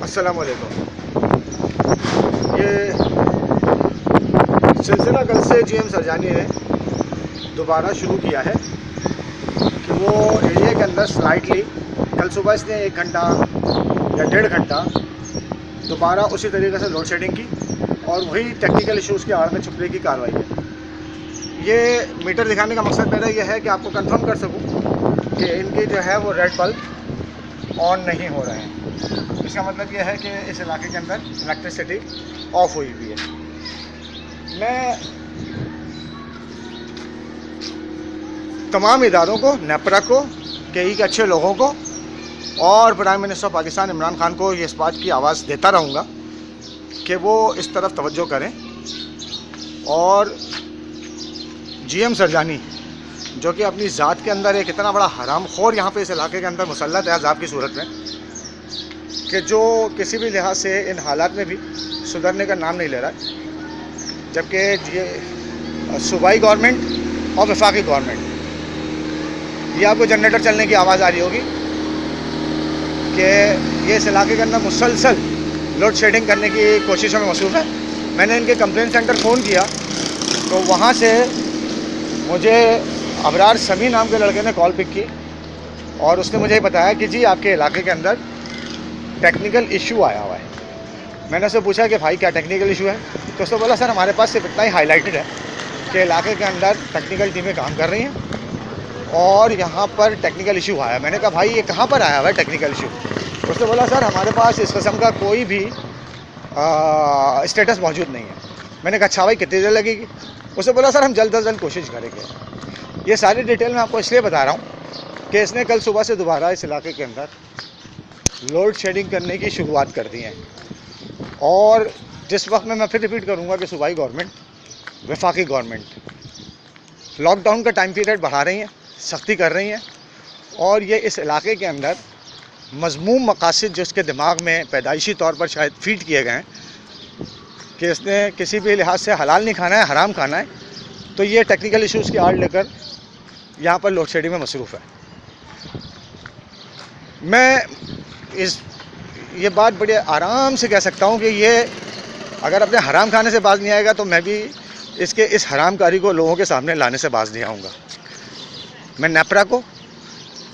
अस्सलाम वालेकुम। ये सिलसिला कल से जीएम सरजानी ने दोबारा शुरू किया है कि वो एरिया के अंदर स्लाइटली कल सुबह इसने 1 घंटा या 1.5 घंटा दोबारा उसी तरीके से लोड शेडिंग की और वही टेक्निकल इश्यूज़ की आड़ में छुपने की कार्रवाई है। ये मीटर दिखाने का मकसद मेरा ये है कि आपको कंफर्म कर सकूं कि इनकी जो है वो रेड बल्ब ऑन नहीं हो रहे हैं। इसका मतलब ये है कि इस इलाके के अंदर इलेक्ट्रिसिटी ऑफ हुई हुई है। मैं तमाम इदारों को, नेपरा को, केई के अच्छे लोगों को और प्राइम मिनिस्टर पाकिस्तान इमरान खान को ये इस बात की आवाज़ देता रहूँगा कि वो इस तरफ तवज्जो करें और जीएम सरजानी जो कि अपनी ज़ात के अंदर एक इतना बड़ा हरामखोर यहाँ पे इस इलाके के अंदर मुसल्लत है अज़ाब की सूरत में कि जो किसी भी लिहाज से इन हालात में भी सुधरने का नाम नहीं ले रहा है, जबकि ये सूबाई गवर्नमेंट और वफाकी गवर्नमेंट, ये आपको जनरेटर चलने की आवाज़ आ रही होगी कि ये इस इलाके के अंदर मुसलसल लोड शेडिंग करने की कोशिशों में मसरूफ़ है। मैंने इनके कंप्लेंट सेंटर फ़ोन किया तो वहाँ से मुझे अबरार समी नाम के लड़के ने कॉल पिक की और उसने मुझे बताया कि जी आपके इलाके के अंदर टेक्निकल इशू आया हुआ है। मैंने उससे पूछा कि भाई क्या टेक्निकल इशू है, तो उसने बोला सर हमारे पास सिर्फ इतना ही हाईलाइटेड है कि इलाके के अंदर टेक्निकल टीमें काम कर रही हैं और यहाँ पर टेक्निकल इशू आया है। मैंने कहा भाई ये कहाँ पर आया हुआ है टेक्निकल इशू? उसने बोला सर हमारे पास इस किस्म का कोई भी स्टेटस मौजूद नहीं है। मैंने कहा अच्छा भाई कितनी देर लगेगी? उसने बोला सर हम जल्द अज जल्द कोशिश करेंगे। ये सारी डिटेल मैं आपको इसलिए बता रहा हूँ कि इसने कल सुबह से दोबारा इस इलाके के अंदर लोड शेडिंग करने की शुरुआत कर दी है और जिस वक्त में मैं फिर रिपीट करूँगा कि सूबाई गवर्नमेंट, वफाकी गवर्नमेंट लॉकडाउन का टाइम पीरियड बढ़ा रही हैं, सख्ती कर रही हैं और ये इस इलाके के अंदर मज़मूम मकासद जो इसके दिमाग में पैदाइशी तौर पर शायद फीड किए गए हैं कि इसने किसी भी लिहाज से हलाल नहीं खाना है, हराम खाना है, तो ये टेक्निकल इश्यूज़ की आड़ लेकर यहाँ पर लोड शेडिंग में मसरूफ़ है। मैं ये बात बड़े आराम से कह सकता हूँ कि ये अगर अपने हराम खाने से बाज नहीं आएगा तो मैं भी इसके इस हरामकारी को लोगों के सामने लाने से बाज नहीं आऊँगा। मैं नेपरा को,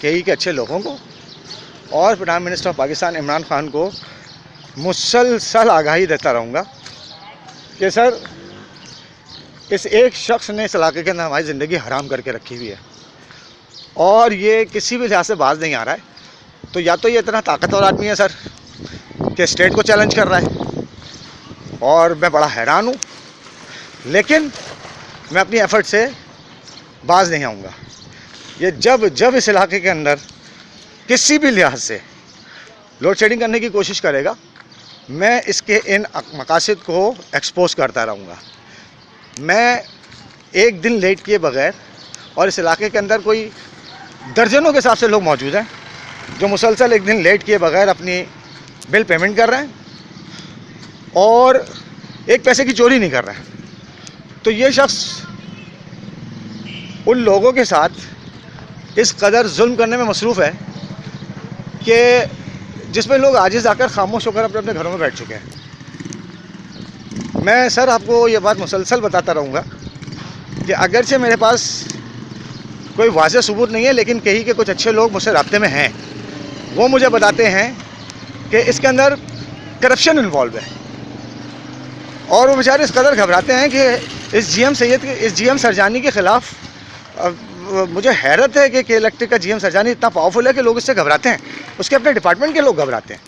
केई के अच्छे लोगों को और prime minister of Pakistan Imran Khan को मुसलसल आगाही देता रहूँगा कि सर इस एक शख्स ने इस इलाके के अंदर हमारी ज़िंदगी हराम करके रखी हुई है और ये किसी भी लिहाज से बाज नहीं आ रहा है। तो या तो ये इतना ताकतवर आदमी है सर कि स्टेट को चैलेंज कर रहा है और मैं बड़ा हैरान हूँ, लेकिन मैं अपनी एफ़र्ट से बाज नहीं आऊँगा। ये जब इस इलाके के अंदर किसी भी लिहाज से लोड शेडिंग करने की कोशिश करेगा, मैं इसके इन मकासद को एक्सपोज करता रहूँगा। मैं एक दिन लेट किए बगैर, और इस इलाके के अंदर कोई दर्जनों के हिसाब से लोग मौजूद हैं जो मुसलसल एक दिन लेट किए बगैर अपनी बिल पेमेंट कर रहे हैं और एक पैसे की चोरी नहीं कर रहे हैं। तो ये शख्स उन लोगों के साथ इस कदर जुल्म करने में मसरूफ़ है कि जिसमें लोग आजिज़ आकर खामोश होकर अपने अपने घरों में बैठ चुके हैं। मैं सर आपको ये बात मुसलसल बताता रहूँगा कि अगरचे मेरे पास कोई वाज़ेह सबूत नहीं है, लेकिन कहीं के कुछ अच्छे लोग मुझसे राब्ते में हैं, वो मुझे बताते हैं कि इसके अंदर करप्शन इन्वॉल्व है और वो बेचारे इस कदर घबराते हैं कि इस जीएम सरजानी के ख़िलाफ़ मुझे हैरत है कि इलेक्ट्रिक का जीएम सरजानी इतना पावरफुल है कि लोग इससे घबराते हैं, उसके अपने डिपार्टमेंट के लोग घबराते हैं।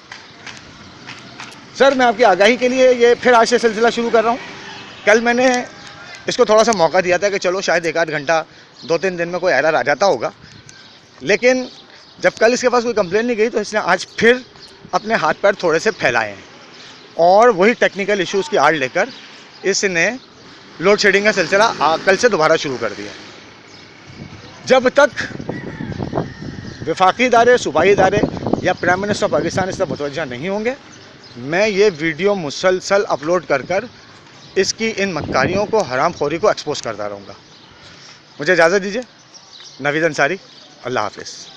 सर मैं आपकी आगाही के लिए ये फिर आज से सिलसिला शुरू कर रहा हूँ। कल मैंने इसको थोड़ा सा मौका दिया था कि चलो शायद 1 आध घंटा 2-3 दिन में कोई एरर आ जाता होगा, लेकिन जब कल इसके पास कोई कंप्लेन नहीं गई तो इसने आज फिर अपने हाथ पैर थोड़े से फैलाए हैं और वही टेक्निकल इश्यूज़ की आड़ लेकर इसने लोड शेडिंग का सिलसिला कल से दोबारा शुरू कर दिया। जब तक वफाकी इदारे, सूबाई इदारे या प्राइम मिनिस्टर पाकिस्तान इस तरफ मुतवज्जा नहीं होंगे, मैं ये वीडियो मुसलसल अपलोड कर इसकी इन मक्कारियों को, हरामखोरी को एक्सपोज करता रहूँगा। मुझे इजाज़त दीजिए। नवीद अंसारी, अल्लाह हाफ़िज़।